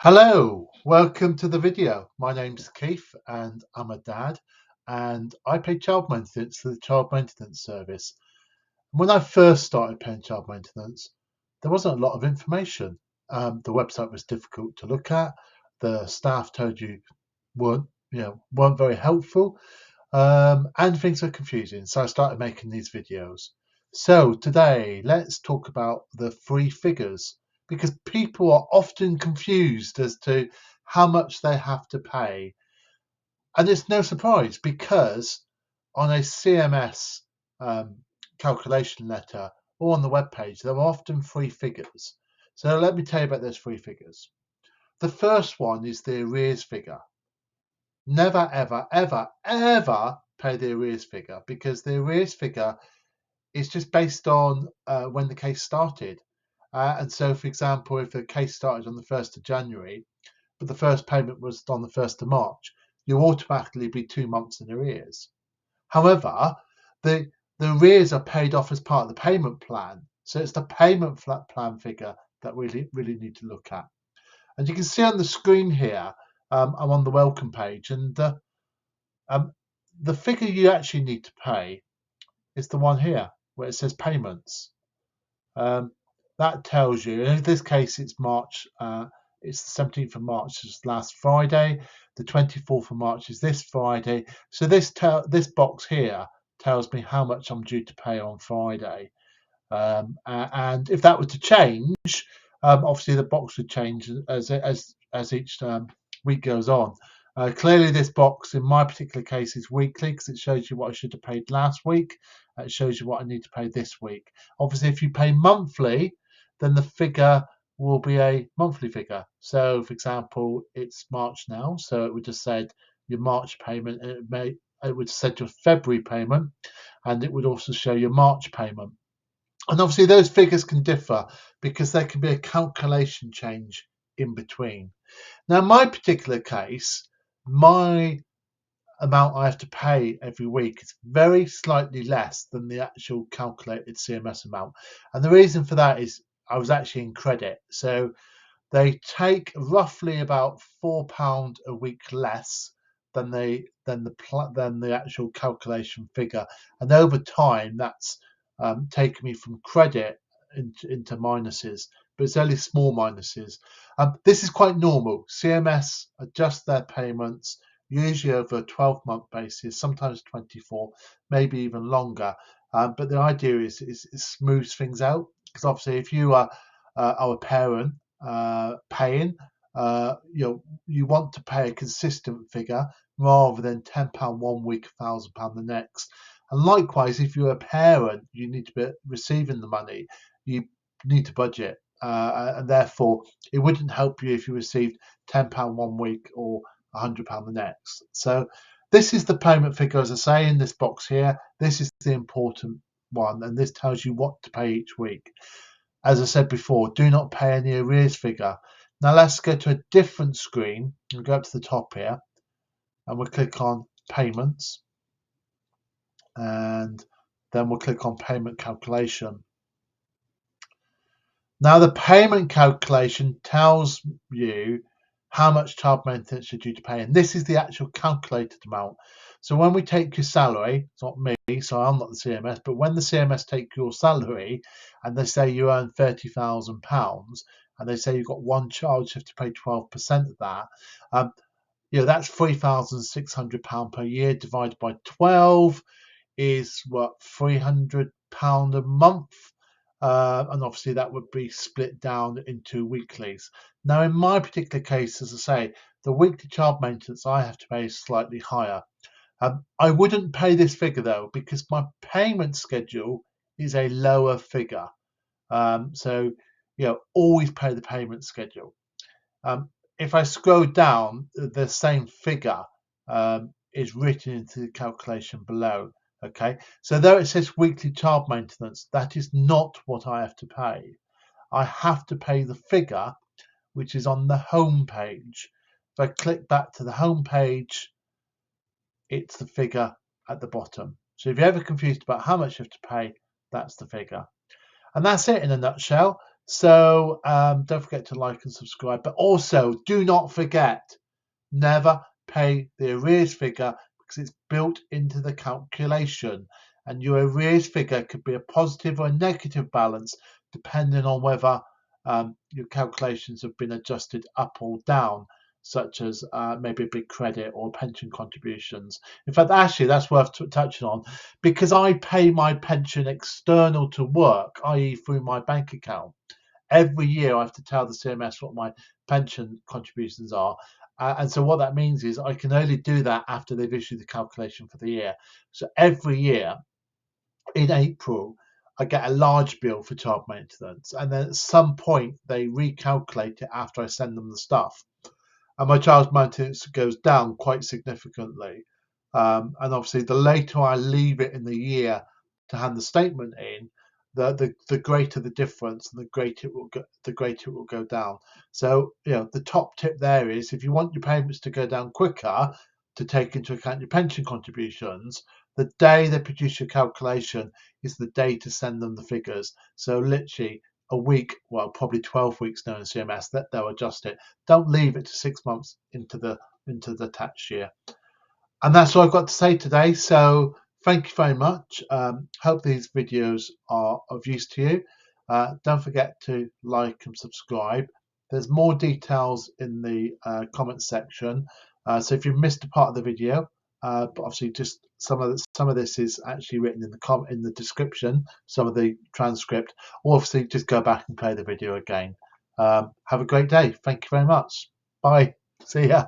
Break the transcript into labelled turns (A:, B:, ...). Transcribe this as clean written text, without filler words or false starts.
A: Hello, welcome to the video. My name's Keith and I'm a dad and I pay child maintenance for the child maintenance service. When I first started paying child maintenance, there wasn't a lot of information. The website was difficult to look at. The staff told you weren't very helpful, and things were confusing. So I started making these videos. So today, let's talk about the three figures because people are often confused as to how much they have to pay. And it's no surprise because on a CMS calculation letter or on the web page, there are often three figures. So let me tell you about those three figures. The first one is the arrears figure. Never, ever, ever, ever pay the arrears figure because the arrears figure is just based on when the case started. And so, for example, if the case started on the 1st of January, but the first payment was on the 1st of March, you'll automatically be 2 months in arrears. However, the arrears are paid off as part of the payment plan. So it's the payment plan figure that we really need to look at. And you can see on the screen here, I'm on the welcome page, and the figure you actually need to pay is the one here where it says payments. That tells you, and in this case it's March, it's the 17th of March is last Friday, the 24th of March is this Friday. So this box here tells me how much I'm due to pay on Friday. And if that were to change, obviously the box would change as each week goes on. Clearly this box in my particular case is weekly because it shows you what I should have paid last week. It shows you what I need to pay this week. Obviously if you pay monthly, then the figure will be a monthly figure. So for example, it's March now, so it would have said your March payment, and it would have said your February payment, and it would also show your March payment. And obviously those figures can differ because there can be a calculation change in between. Now, in my particular case, my amount I have to pay every week is very slightly less than the actual calculated CMS amount. And the reason for that is I was actually in credit. So they take roughly about £4 a week less than the actual calculation figure. And over time, that's taken me from credit into minuses, but it's only small minuses. This is quite normal. CMS adjust their payments usually over a 12-month basis, sometimes 24, maybe even longer. But the idea is it smooths things out because obviously if you are a parent paying, you want to pay a consistent figure rather than £10 one week, £1,000 the next. And likewise, if you're a parent, you need to be receiving the money. You need to budget, and therefore it wouldn't help you if you received £10 one week or £100 the next. So this is the payment figure, as I say, in this box here. This is the important one, and this tells you what to pay each week. As I said before, do not pay any arrears figure. Now let's go to a different screen. We'll go up to the top here, and we'll click on payments, and then we'll click on payment calculation. Now the payment calculation tells you how much child maintenance you're due to pay, and this is the actual calculated amount. So when we take your salary, it's not me, so I'm not the CMS, but when the CMS take your salary and they say you earn £30,000 and they say you've got one child, you have to pay 12% of that, that's £3,600 per year divided by 12 is what, £300 a month. And obviously that would be split down into weeklies. Now in my particular case, as I say, the weekly child maintenance I have to pay is slightly higher. I wouldn't pay this figure though because my payment schedule is a lower figure. So always pay the payment schedule. If I scroll down, the same figure is written into the calculation below. Okay, so though it says weekly child maintenance, that is not what I have to pay. I have to pay the figure which is on the home page. If I click back to the home page, it's the figure at the bottom. So if you're ever confused about how much you have to pay, that's the figure. And that's it in a nutshell. So don't forget to like and subscribe. But also, do not forget, never pay the arrears figure, because it's built into the calculation. And your arrears figure could be a positive or a negative balance depending on whether your calculations have been adjusted up or down, such as maybe a big credit or pension contributions. In fact, actually, that's worth touching on, because I pay my pension external to work, i.e. through my bank account. Every year I have to tell the CMS what my pension contributions are. And so what that means is I can only do that after they've issued the calculation for the year. So every year in April, I get a large bill for child maintenance. And then at some point, they recalculate it after I send them the stuff. And my child's maintenance goes down quite significantly. And obviously, the later I leave it in the year to hand the statement in, the greater the difference, and the greater it will go down. So, the top tip there is, if you want your payments to go down quicker, to take into account your pension contributions, the day they produce your calculation is the day to send them the figures. So literally a week, well, probably 12 weeks now in CMS, that they'll adjust it. Don't leave it to 6 months into the tax year. And that's all I've got to say today. So thank you very much. Hope these videos are of use to you. Don't forget to like and subscribe. There's more details in the comments section. So if you've missed a part of the video, but obviously just some of this is actually written in the description, some of the transcript, or obviously just go back and play the video again. Have a great day. Thank you very much. Bye. See ya.